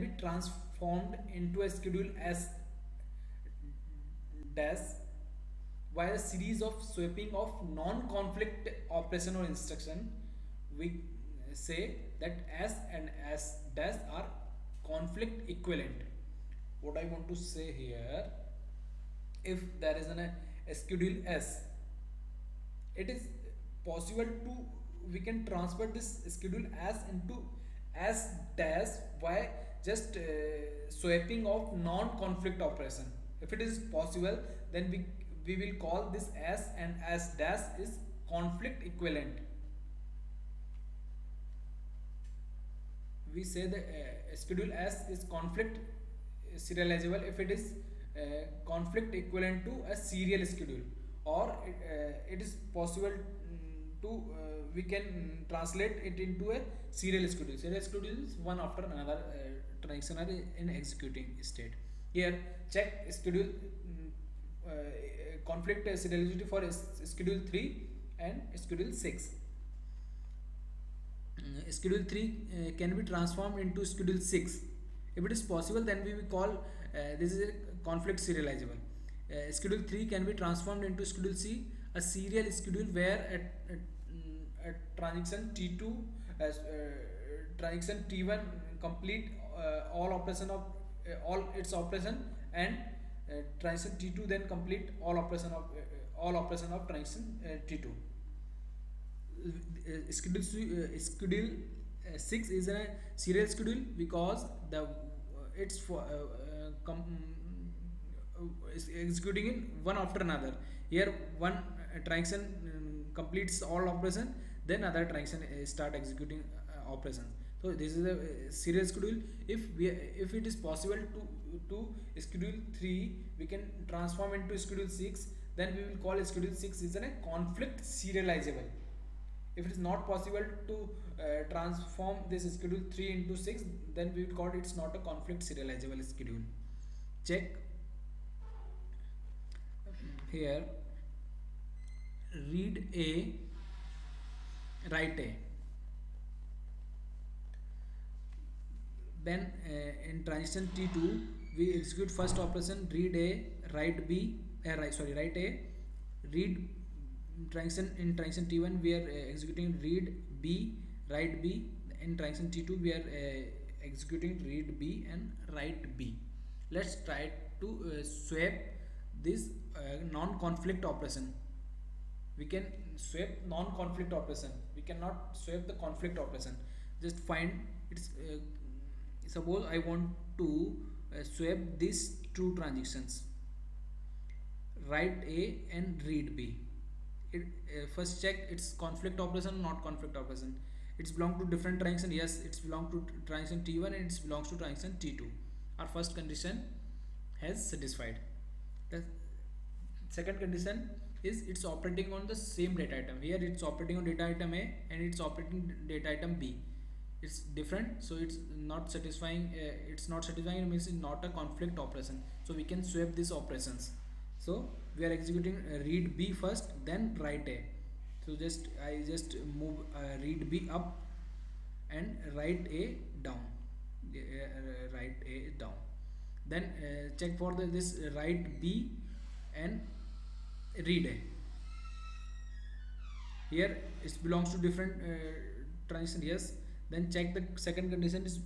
be transformed into a schedule as dash by a series of swapping of non-conflict operation or instruction. We say that s and s dash are conflict equivalent. What I want to say here, if there is a schedule s, it is possible to, we can transfer this schedule as into as dash by just swapping of non-conflict operation. If it is possible, then we will call this as, and as dash is conflict equivalent. We say the schedule s is conflict serializable if it is conflict equivalent to a serial schedule, or it is possible to we can translate it into a serial schedule. Serial schedule is one after another transaction are in executing state. Here check schedule conflict serializability for schedule 3 and schedule 6. Schedule 3 can be transformed into schedule 6. If it is possible, then we will call this is a conflict serializable. Schedule 3 can be transformed into schedule C, a serial schedule where at transaction T2 as transaction T1 complete all operation of all its operation, and transaction T2 then complete all operation of transaction T2. Schedule 6 is a serial schedule because the it's for is executing in one after another. Here one transaction completes all operation, then other transaction start executing operation. So this is a serial schedule. If it is possible to schedule 3 we can transform into schedule 6, then we will call schedule 6 is a conflict serializable. If it is not possible to transform this schedule 3 into 6, then we will call it's not a conflict serializable schedule. Check here, read a, write a. Then in transition T2 we execute first operation read a, write b, write a, read. Transaction in transaction T1 we are executing read b, write b. In transaction T2 we are executing read b and write b. Let's try to swap this non-conflict operation. We can swap non-conflict operation, we cannot swap the conflict operation. Just find it's suppose I want to swap these two transactions, write a and read b. First check its conflict operation, not conflict operation. It's belong to different transaction. Yes, it's belong to transaction T1 and it belongs to transaction T2. Our first condition has satisfied. The second condition is it's operating on the same data item. Here it's operating on data item A and it's operating data item B. It's different, so it's not satisfying. It's not satisfying, it means it's not a conflict operation. So we can swap these operations. So we are executing read b first, then write a. So I just move read b up and write a down. Write a down. Then check for this write b and read a. Here it belongs to different transition. Yes. Then check the second condition is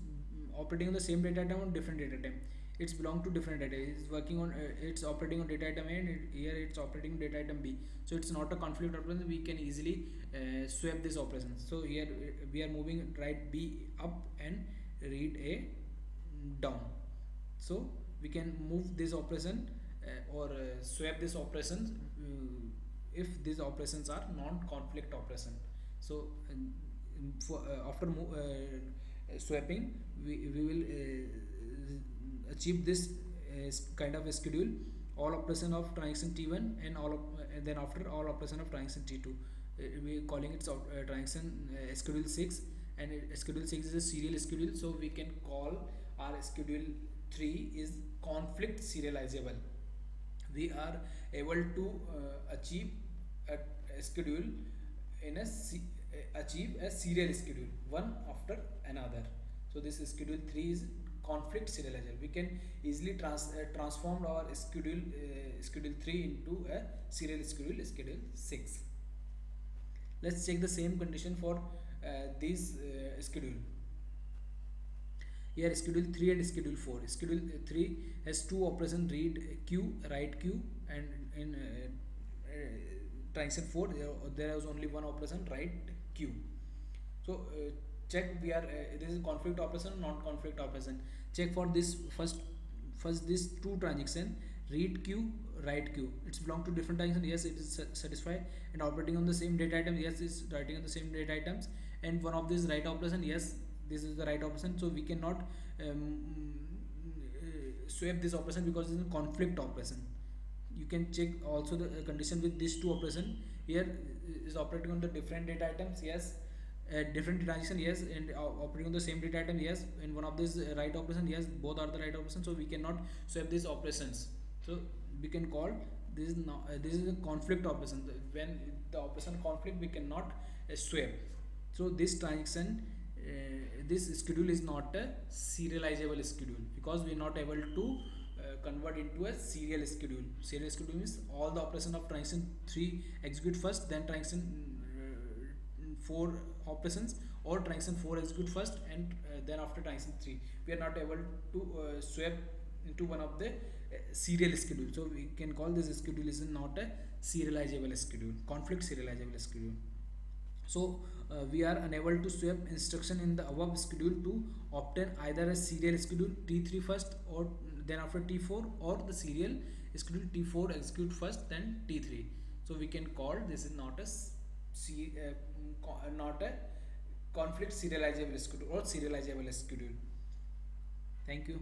operating on the same data item or different data item. It's belong to different data. It's working on it's operating on data item A and here it's operating on data item B. So it's not a conflict operation. We can easily swap this operation. So here we are moving write B up and read A down. So we can move this operation or swap this operations if these operations are non-conflict operation. So for after swapping we will achieve this kind of a schedule, all operation of transaction T1 and then after all operation of transaction T2. We are calling it transaction schedule 6, and schedule 6 is a serial schedule, so we can call our schedule 3 is conflict serializable. We are able to achieve a schedule in achieve a serial schedule one after another. So this schedule 3 is conflict serializable. We can easily transform our schedule 3 into a serial schedule 6. Let's check the same condition for these schedule. Here schedule 3 and schedule 4. Schedule 3 has two operations, read q, write q, and in transaction 4 there is only one operation, write q. So check we are this is conflict operation, non conflict operation. Check for this first this two transaction, read q, write q. It's belong to different transaction. Yes, it is satisfied and operating on the same data item. Yes, it's writing on the same data items. And one of this write operation. Yes, this is the right operation. So we cannot swap this operation because it's a conflict operation. You can check also the condition with these two operation. Here is operating on the different data items. Yes, different transaction. Yes, and operating on the same data item. Yes, and one of these right operation. Yes, both are the right operation. So we cannot swap these operations. So we can call this is now this is a conflict operation. When the operation conflict, we cannot swap. So this transaction, this schedule is not a serializable schedule because we are not able to convert into a serial schedule. Serial schedule means all the operation of transaction 3 execute first, then transaction 4 operations, or transaction 4 execute first and then after transaction 3. We are not able to swap into one of the serial schedule. So we can call this schedule is not a serializable schedule, conflict serializable schedule. So we are unable to swap instruction in the above schedule to obtain either a serial schedule T3 first or then after T4, or the serial schedule T4 execute first then T3. So we can call this is not not a conflict serializable schedule or serializable schedule. Thank you.